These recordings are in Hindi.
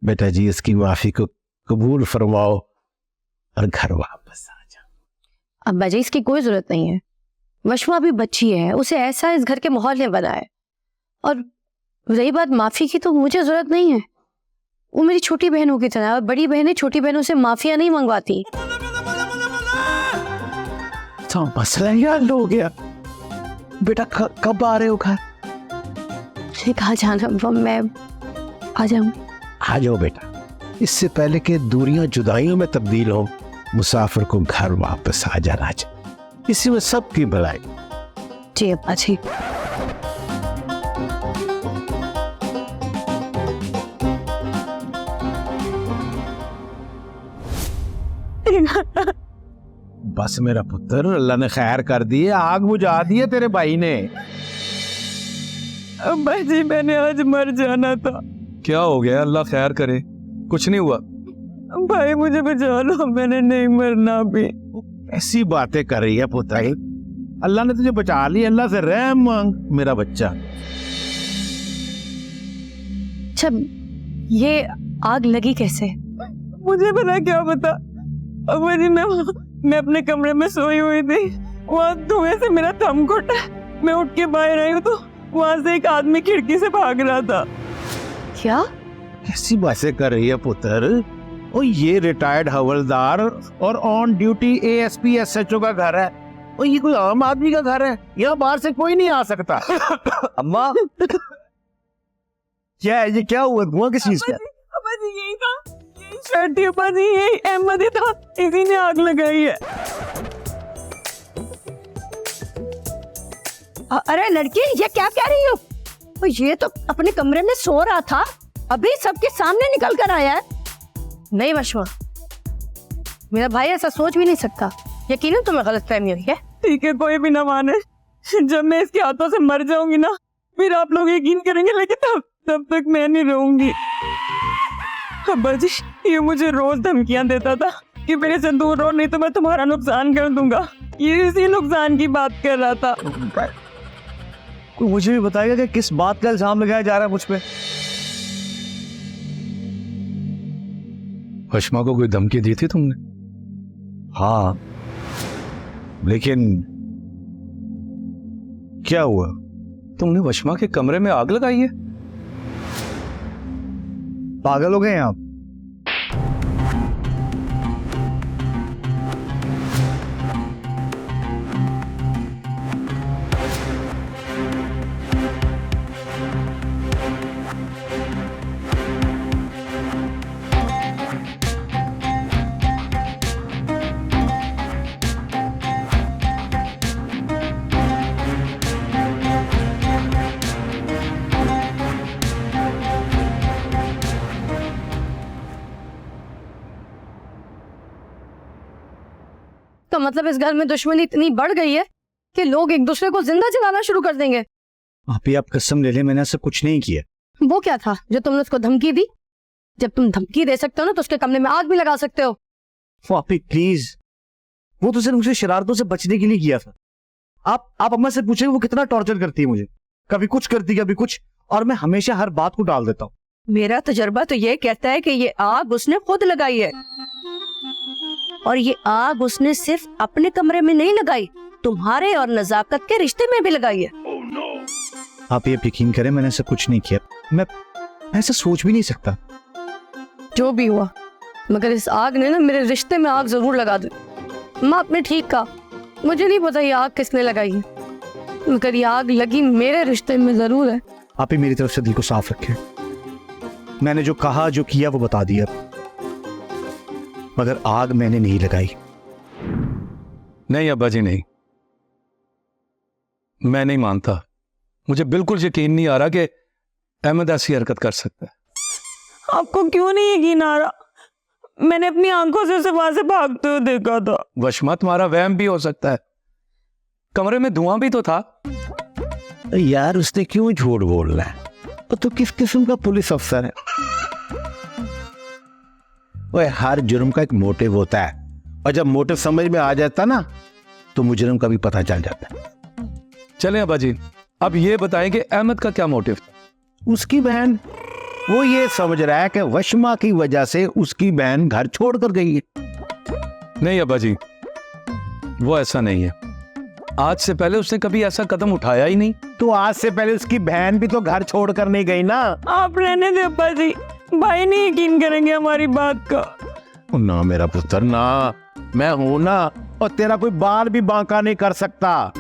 बेटा जी इसकी माफी को कबूल फरमाओ और घर वापस आ जाओ। अब्बा जी इसकी कोई जरूरत नहीं है। वशमा भी बच्ची है, उसे ऐसा इस घर के माहौल ने बनाया। और रही बात माफी की, तो मुझे जरूरत नहीं है। वो मेरी छोटी बहनों की तरह, और बड़ी बहनें छोटी बहनों से माफिया नहीं मंगवाती। तो मसला यार हो गया। बेटा कब आ रहे हो घर? कहा जाना, मैं आ जाऊं? आ जाओ बेटा, इससे पहले कि दूरियां जुदाइयों में तब्दील हो। मुसाफिर को घर वापस आ जाना चाहिए, इसी में सबकी भलाई। जी अब्बा जी। बस मेरा पुत्र, अल्लाह ने खैर कर दी, आग बुझा दी है तेरे भाई ने। अब्बा जी मैंने आज मर जाना था। क्या हो गया? अल्लाह खैर करे, कुछ नहीं हुआ। भाई मुझे बचा लो, मैंने नहीं मरना भी। ऐसी बातें कर रही है पुत्र, अल्लाह ने तुझे बचा ली, अल्लाह से रहम मांग मेरा बच्चा। अच्छा ये आग लगी कैसे? मुझे पता, क्या पता। अब्बा जी मैं अपने कमरे में सोई हुई थी, वहाँ धुएं से मेरा दम घुटा। मैं उठ के बाहर आई हूँ तो वहाँ से एक आदमी खिड़की से भाग रहा था। क्या? ऐसी बातें कर रही है पुत्र? ओ ये रिटायर्ड हवलदार और ऑन ड्यूटी एएसपी एसएचओ का घर है। ओ ये कोई आम आदमी का घर है, यहाँ बाहर से कोई नहीं आ सकता। अम्मा क्या है ये? क्या हुआ? धुआं किस चीज का? अब्बा जी यही था, यही शर्ट थी अब्बा जी, यही अहमद ही था, इसी ने आग लगाई है। अरे लड़की ये क्या कह रही हो? तो ये तो अपने कमरे में सो रहा था, अभी सबके सामने निकल कर आया है। नहीं वशमा, मेरा भाई ऐसा सोच भी नहीं सकता। यकीनन तुम्हें गलतफहमी हुई है। ठीक है, कोई भी ना माने, जब मैं इसके हाथों से मर जाऊंगी ना फिर आप लोग यकीन करेंगे, लेकिन तब तक मैं नहीं रहूंगी। अब्बा जी ये मुझे रोज धमकियां देता था कि मेरे से दूर रहो, नहीं तो मैं तुम्हारा नुकसान कर दूंगा। ये इसी नुकसान की बात कर रहा था। कोई मुझे भी बताएगा कि किस बात का इल्जाम लगाया जा रहा है मुझ पे? वशमा को कोई धमकी दी थी तुमने? हाँ, लेकिन क्या हुआ? तुमने वशमा के कमरे में आग लगाई है? पागल हो गए हैं आप? तो मतलब इस घर में दुश्मनी इतनी बढ़ गई है कि लोग एक दूसरे को जिंदा जलाना शुरू कर देंगे। आप कसम ले ले, मैंने ऐसा कुछ नहीं किया। वो क्या था जो तुमने उसको धमकी दी? जब तुम धमकी दे सकते हो ना तो उसके कमरे में आग भी लगा सकते हो। आपी प्लीज, वो तो सिर्फ मुझे शरारतों से बचने के लिए किया था। आप अम्मा से पूछेंगे वो कितना टॉर्चर करती है मुझे, कभी कुछ करती कभी कुछ, और मैं हमेशा हर बात को डाल देता हूँ। मेरा तजर्बा तो ये कहता है कि ये आग उसने खुद लगाई है, और ये आग उसने सिर्फ अपने कमरे में नहीं लगाई, तुम्हारे और नजाकत के रिश्ते में भी लगाई है। आप ये यकीन करें, मैंने ऐसा कुछ नहीं किया। मैं ऐसा सोच भी नहीं सकता। जो भी हुआ, मगर इस आग ने ना मेरे रिश्ते में आग जरूर लगा दी। माँ आपने ठीक कहा, मुझे नहीं पता ये आग किसने लगाई है, मगर ये आग लगी मेरे रिश्ते में जरूर है। आप ही मेरी तरफ से दिल को साफ रखें। मैंने जो कहा जो किया वो बता दिया, मगर आग मैंने नहीं लगाई। नहीं अब्बा जी नहीं, मैं नहीं मानता। मुझे बिल्कुल यकीन नहीं आ रहा कि अहमद ऐसी हरकत कर सकता है। आपको क्यों नहीं यकीन आ रहा? मैंने अपनी आंखों से उसे वहां से भागते हुए देखा था। वशमा तुम्हारा वहम भी हो सकता है, कमरे में धुआं भी तो था। यार उसने क्यों झूठ बोलना है? वो तो किस किस्म का पुलिस अफसर है? ओए हर जुर्म का एक मोटिव होता है, और जब मोटिव समझ में आ जाता ना तो मुजरिम का भी पता चल जाता है। चले अब्बा जी, अब ये बताएं कि अहमद का क्या मोटिव था? उसकी बहन वो ये समझ रहा है कि वशमा की वजह से उसकी बहन घर छोड़कर गई है। नहीं अब्बा जी, वो ऐसा नहीं है। आज से पहले उसने कभी ऐसा कदम उठाया ही नहीं। तो आज से पहले उसकी बहन भी तो घर छोड़कर नहीं गई ना। आप रहने दे अब्बा जी, भाई नहीं यकीन करेंगे हमारी बात का। ना मेरा पुत्र ना, मैं हूं ना, और तेरा कोई बाल भी बांका नहीं कर सकता।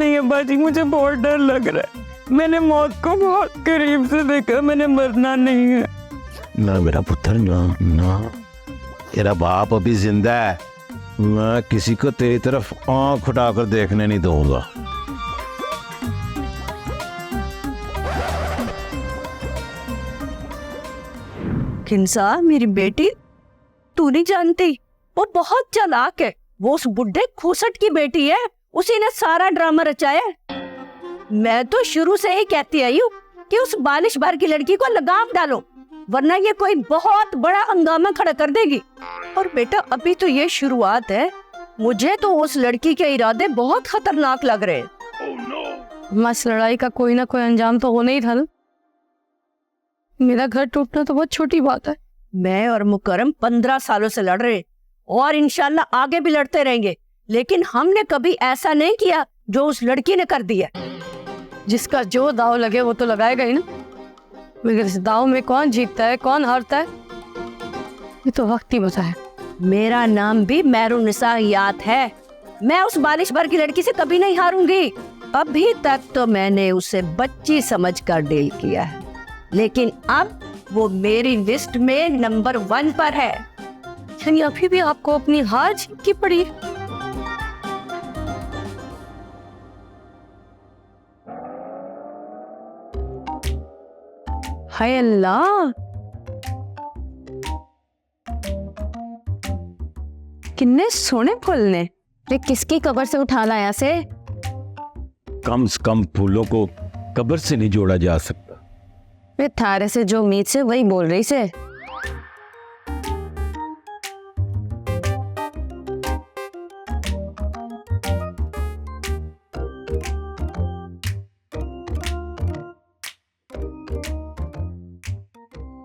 नहीं अब्बा जी, मुझे बहुत डर लग रहा है। मैंने मौत को बहुत करीब से देखा, मैंने मरना नहीं है। ना मेरा पुत्र ना, ना, तेरा बाप अभी जिंदा है। मैं किसी को तेरी तरफ आंख उठाकर देखने नहीं दूंगा। किंसा, मेरी बेटी, तू नहीं जानती, वो बहुत चालाक है। वो उस बुढ़े खूसट की बेटी है, उसी ने सारा ड्रामा रचाया है। मैं तो शुरू से ही कहती आई हूँ कि उस बालिश भर की लड़की को लगाम डालो, वरना ये कोई बहुत बड़ा हंगामा खड़ा कर देगी। और बेटा, अभी तो ये शुरुआत है। मुझे तो उस लड़की के इरादे बहुत खतरनाक लग रहे हैं। मस लड़ाई का कोई ना कोई अंजाम तो होना ही था ना। मेरा घर टूटना तो बहुत छोटी बात है। मैं और मुकरम 15 सालों से लड़ रहे हैं और इंशाल्लाह आगे भी लड़ते रहेंगे, लेकिन हमने कभी ऐसा नहीं किया जो उस लड़की ने कर दिया। जिसका जो दाव लगे वो तो लगाएगा ही ना। मगर इस दाव में कौन जीतता है कौन हारता है ये तो वक्त ही बताए। मेरा नाम भी मेहरुन्निसा हयात है। मैं उस बालिश भर की लड़की से कभी नहीं हारूंगी। अभी तक तो मैंने उसे बच्ची समझकर डील किया है, लेकिन अब वो मेरी लिस्ट में नंबर 1 पर है। यानी अभी भी आपको अपनी हार झेलनी पड़ी। हाय अल्लाह, कितने सोने फूल ने। वे किसकी कब्र से उठा लाया से? कम से कम फूलों को कब्र से नहीं जोड़ा जा सकता। वे थारे से जो उम्मीद से वही बोल रही से।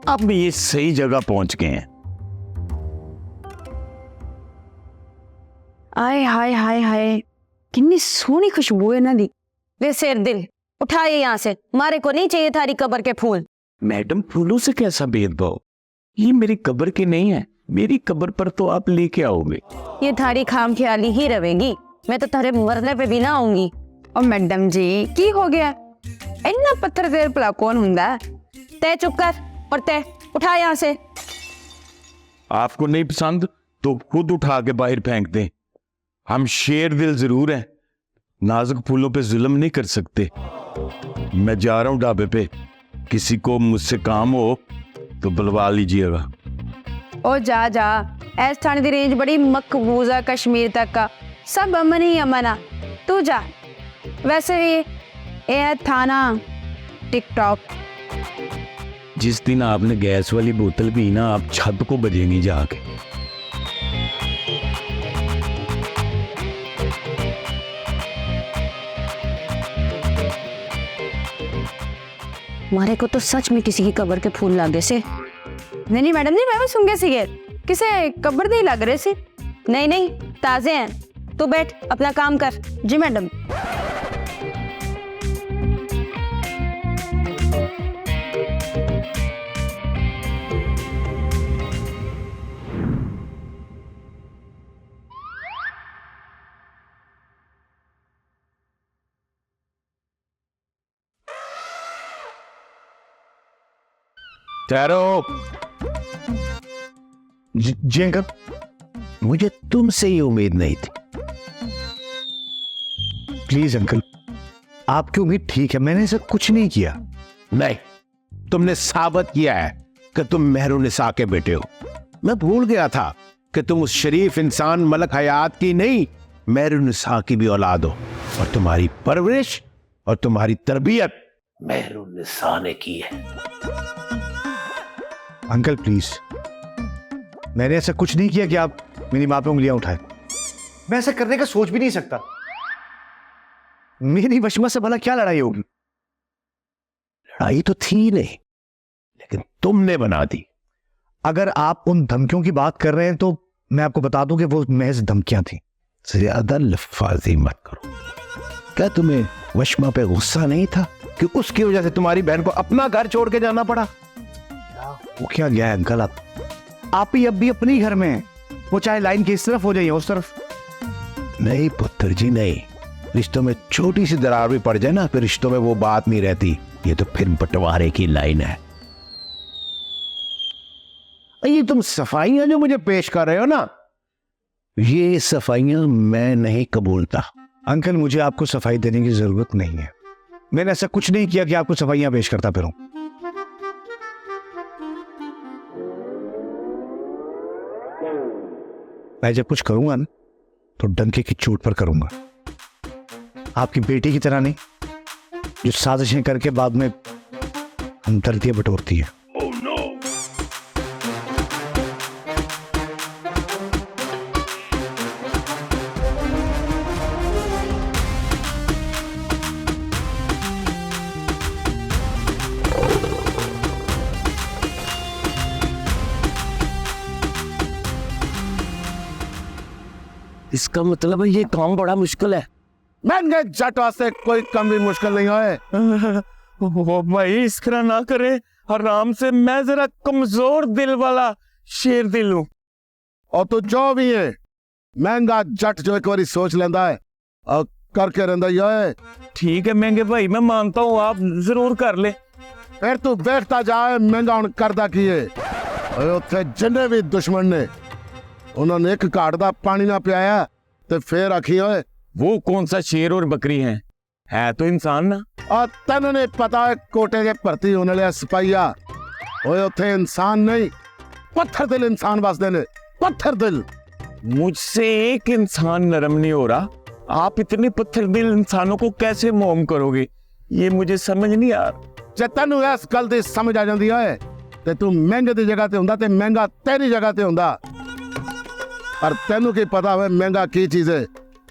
अब ये सही जगह पहुंच गए हैं। आय हाय हाय हाय, कितनी सोनी खुशबू है ना दी। वे शेर दिल, उठाए यहाँ से, मारे को नहीं चाहिए थारी कब्र के फूल। मैडम, फूलों से कैसा भेदभाव? ये मेरी कब्र की नहीं है। मेरी कब्र पर तो आप लेके आओगे। ये थारी खाम ख्याली ही रहेगी। मैं तो थारे मरने पे भी ना आऊंगी। और मैडम जी की हो गया, इतना पत्थर देर भला कौन हुंदा? तय चुप कर और तय उठा यहाँ से। आपको नहीं पसंद तो खुद उठा के बाहर फेंक दें। हम शेर दिल जरूर हैं, नाजुक फूलों पे जुल्म नहीं कर सकते। मैं जा रहा हूं ढाबे पे, किसी को मुझसे काम हो तो बुलवा लीजिएगा। ओ जा जा, ऐस थाने दी रेंज बड़ी मकबूज है कश्मीर तक का, सब अमन ही अमन आ। तू जा। वैसे भी ये थाना टिकटॉक। जिस दिन आपने गैस वाली बोतल पी ना, आप छत को बजेंगी जाके। मारे को तो सच में किसी की कब्र के फूल लागे से। नहीं मैडम नहीं, मैं सुन गए किसे कब्र नहीं लग रहे से। नहीं नहीं, ताजे हैं। तू बैठ, अपना काम कर। जी मैडम। ठहरो। जी अंकल। मुझे तुमसे ये उम्मीद नहीं थी। प्लीज अंकल, आपकी उम्मीद ठीक है, मैंने ऐसा कुछ नहीं किया। नहीं, तुमने साबित किया है कि तुम मेहरुन्निसा के बेटे हो। मैं भूल गया था कि तुम उस शरीफ इंसान मलक हयात की नहीं, मेहरुन्निसा की भी औलाद हो। और तुम्हारी परवरिश और तुम्हारी तरबियत मेहरुन्निसा ने की है। अंकल प्लीज, मैंने ऐसा कुछ नहीं किया कि आप मेरी मां पे उंगलियां उठाए। मैं ऐसा करने का सोच भी नहीं सकता। मेरी वशमा से भला क्या लड़ाई होगी? लड़ाई तो थी नहीं। लेकिन तुमने बना दी। अगर आप उन धमकियों की बात कर रहे हैं तो मैं आपको बता दूं कि वो महज धमकियां थी। ज्यादा लफाजी मत करो। क्या तुम्हें वशमा पे गुस्सा नहीं था कि उसकी वजह से तुम्हारी बहन को अपना घर छोड़ के जाना पड़ा? वो क्या गया है अंकल, आप ही अब भी अपने ही घर में हैं। वो चाहे लाइन की इस तरफ हो जाइए उस तरफ। नहीं पुत्र जी नहीं, रिश्तों में छोटी सी दरार भी पड़ जाए ना, फिर रिश्तों में वो बात नहीं रहती। ये तो फिर बंटवारे की लाइन है। ये तुम सफाइयां जो मुझे पेश कर रहे हो ना, ये सफाइयां मैं नहीं कबूलता। अंकल मुझे आपको सफाई देने की जरूरत नहीं है। मैंने ऐसा कुछ नहीं किया कि आपको सफाइयां पेश करता फिरूं। मैं जब कुछ करूंगा ना तो डंके की चोट पर करूंगा, आपकी बेटी की तरह नहीं जो साजिशें करके बाद में हमदर्दियां बटोरती है। इसका मतलब है ये काम बड़ा मुश्किल है। महंगे जट वास्ते कोई कम भी मुश्किल नहीं है। वो भाई इस तरह ना करे, आराम से। मैं जरा कमजोर दिल वाला शेर दिल हूं। और तू जो भी है महंगा जट जो एक बारी सोच लेंदा है और करके रहंदा ही है। ठीक है महंगे भाई, मैं मानता हूँ, आप जरूर कर ले। फिर तू बैठता जाए महंगा हूं करदा की है। उत्थे जिन्ने भी दुश्मन ने उन्होंने एक घाट दा पानी ना पियाया ते फिर आखी होए वो कौन सा शेर और बकरी है तो इंसान ना। और तेन ने पता है कोटे के भर्ती होने वाले सिपाहिया ओए उत्थे इंसान नहीं पत्थर दिल इंसान बसदे ने, पत्थर दिल। मुझसे एक इंसान नरम नहीं हो रहा, आप इतने पत्थर दिल इंसानों को कैसे मोम करोगे? ये मुझे समझ नहीं आ रहा। जे तेनू इस गल दी समझ आ जांदी है ते तू महंगे दी जगह ते हुंदा ते महंगा तेरी जगह ते हुंदा। और तेनू की पता है महंगा की चीज है,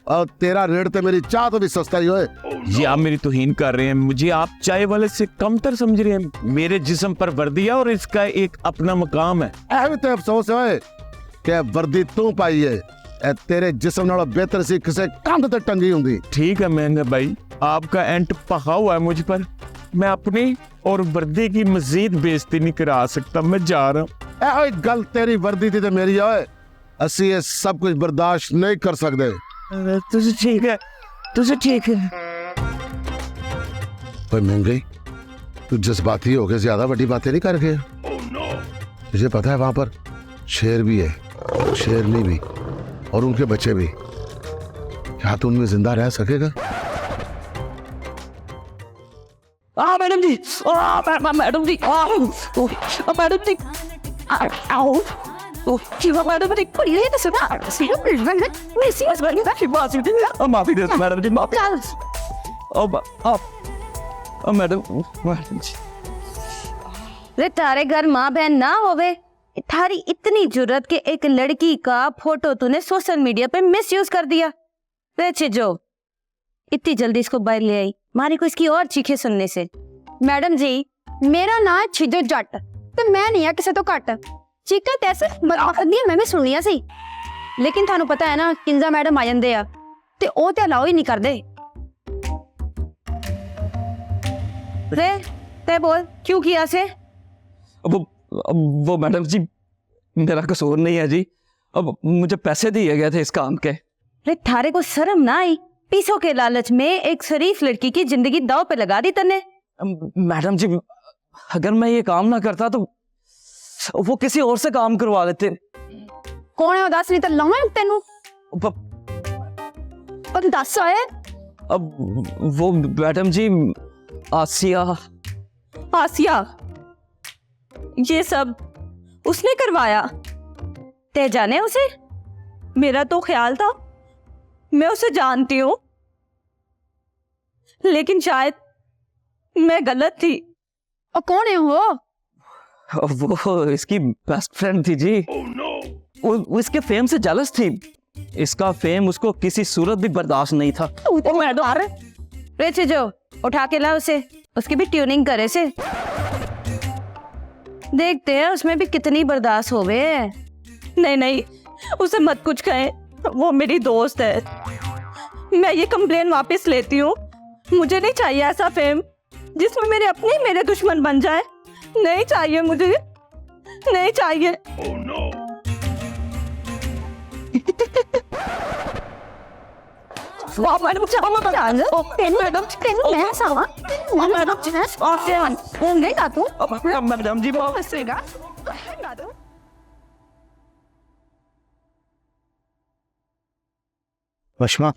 और तेरा रेट ते मेरी चाह तो भी सस्ता ही होए। ये आप मेरी तौहीन कर रहे हैं, मुझे आप चाय वाले से कमतर समझ रहे हैं। मेरे जिस्म पर वर्दी है और इसका एक अपना मकाम है। ऐ भी ते अफसोस है कि वर्दी तू पाई है, ए तेरे जिस्म नालों बेहतर सी किसे कंध ते टंगी हुंदी। ठीक है महंगा भाई, आपका एंट पहा हुआ है मुझ पर। मैं अपनी और वर्दी की मजीद बेइज्जती नहीं करा सकता। मैं जा रहा हूँ। ए गल तेरी वर्दी थी ते मेरी है, असी ये सब कुछ बर्दाश्त नहीं कर सकते। तुझे ठीक है, तुझे ठीक है। पर महंगी तू जज्बाती हो गए, ज्यादा बड़ी बातें नहीं कर गया। तुझे पता है वहां पर शेर भी है, शेरनी भी, और उनके बच्चे भी। क्या तू उनमें जिंदा रह सकेगा? मैडम जी, मैडम जी, मैडम जी, आओ। मैडम जी, पढ़िए तो सुना। माफी दे मैडम जी, माफी। मैडम जी, रे तारे घर माँ बहन ना होवे, थारी इतनी जुर्रत के एक लड़की का फोटो तूने सोशल मीडिया पे मिसयूज कर दिया। रे छिजो, इतनी जल्दी इसको बाहर ले आई, मारी को इसकी और चीखें सुनने से। मैडम जी, मेरा नाम है छिजो जट, तो मैं नहीं है किसे तो घट। चीखा तैसे बदमाशी मैं भी सुनिया सी, लेकिन थानू पता है ना किंजा मैडम आ जांदे आ ते ओ ते अलाउ ही नहीं करदे। रे ते बोल क्यों किया से? वो मैडम जी मेरा कसूर नहीं है जी। अब मुझे पैसे दिए गए थे इस काम के। रे थारे को शर्म ना आई? पैसों के लालच में एक शरीफ लड़की की जिंदगी दाव पे लगा दी तने। मैडम जी अगर मैं ये काम ना करता तो वो किसी और से काम करवा लेते। कौन है उदास? नहीं तो लाऊं तेनू। और दस आए। अब वो मैडम जी आसिया। आसिया, ये सब उसने करवाया? ते जाने उसे? मेरा तो ख्याल था मैं उसे जानती हूँ, लेकिन शायद मैं गलत थी। और कौन है वो? वो इसकी बेस्ट फ्रेंड थी जी। वो इसके फेम से जेलस थी। इसका फेम उसको किसी सूरत भी बर्दाश्त नहीं था। रे जो उठा के ला उसे, उसकी भी ट्यूनिंग करे से। देखते हैं उसमें भी कितनी बर्दाश्त हो गए। नहीं नहीं, उसे मत कुछ कहें, वो मेरी दोस्त है। मैं ये कंप्लेन वापस लेती हूँ। मुझे नहीं चाहिए ऐसा फेम जिसमें मेरे अपने ही मेरे दुश्मन बन जाए। नहीं चाहिए मुझे, नहीं चाहिए। Madam ji Washma,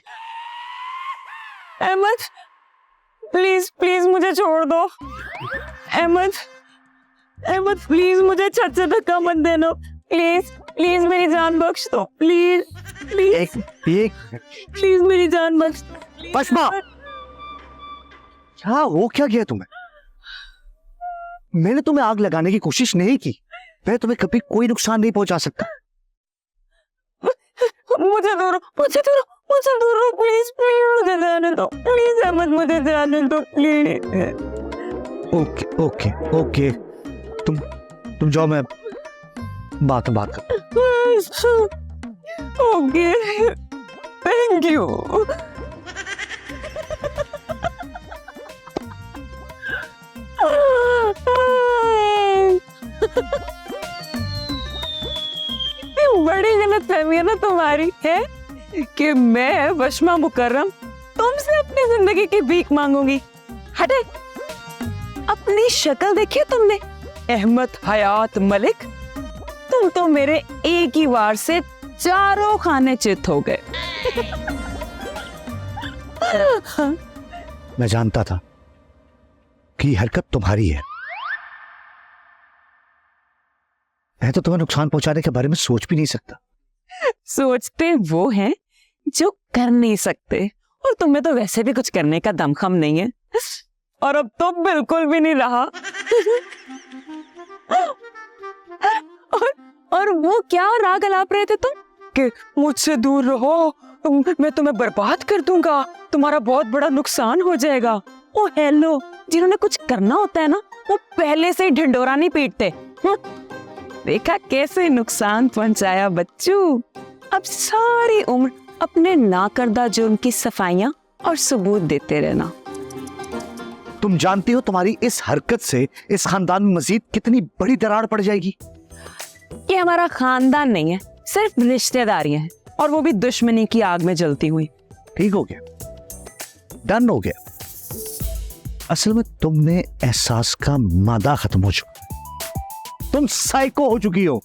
Ahmad please please मुझे छोड़ दो। अहमद अहमद प्लीज मुझे छत से धक्का मत देना। प्लीज प्लीज मेरी जान बख्श दो। प्लीज प्लीज एक प्लीज मेरी जान बख्श। वशमा, क्या हो क्या गया तुम्हें? मैंने तुम्हें आग लगाने की कोशिश नहीं की। मैं तुम्हें कभी कोई नुकसान नहीं पहुंचा सकता। मुझे दूर प्लीज प्लीज मुझे जाने दो। प्लीज अहमद मुझे जाने दो प्लीज। ओके ओके ओके, तुम जाओ, मैं बात कर। Okay thank you. बड़ी गलतफहमी है ना तुम्हारी, है कि मैं वशमा मुकर्रम तुमसे अपनी जिंदगी की भीख मांगूंगी। हटे, अपनी शक्ल देखी तुमने? अहमद हयात मलिक, तुम तो मेरे एक ही वार से चारों खाने चित हो गए। मैं जानता था कि हरकत तुम्हारी है। मैं तो तुम्हें नुकसान पहुंचाने के बारे में सोच भी नहीं सकता। सोचते वो हैं जो कर नहीं सकते, और तुम्हें तो वैसे भी कुछ करने का दमखम नहीं है, और अब तो बिल्कुल भी नहीं रहा। और वो क्या राग अलाप रहे थे तुम कि मुझसे दूर रहो, मैं तुम्हें बर्बाद कर दूंगा, तुम्हारा बहुत बड़ा नुकसान हो जाएगा। ओ हेलो, जिन्होंने कुछ करना होता है ना, वो पहले से ही ढिंडोरा नहीं पीटते। देखा कैसे नुकसान पहुंचाया बच्चू। अब सारी उम्र अपने नाकर्दा जुर्म की सफाइयां और सबूत देते रहना। तुम जानती हो तुम्हारी इस हरकत से इस खानदान में मजीद कितनी बड़ी दरार पड़ जाएगी। ये हमारा खानदान नहीं है, सिर्फ रिश्तेदारियां हैं, और वो भी दुश्मनी की आग में जलती हुई। ठीक हो गया, डन हो गया। असल में तुमने एहसास का मादा खत्म हो चुका, तुम साइको हो चुकी हो।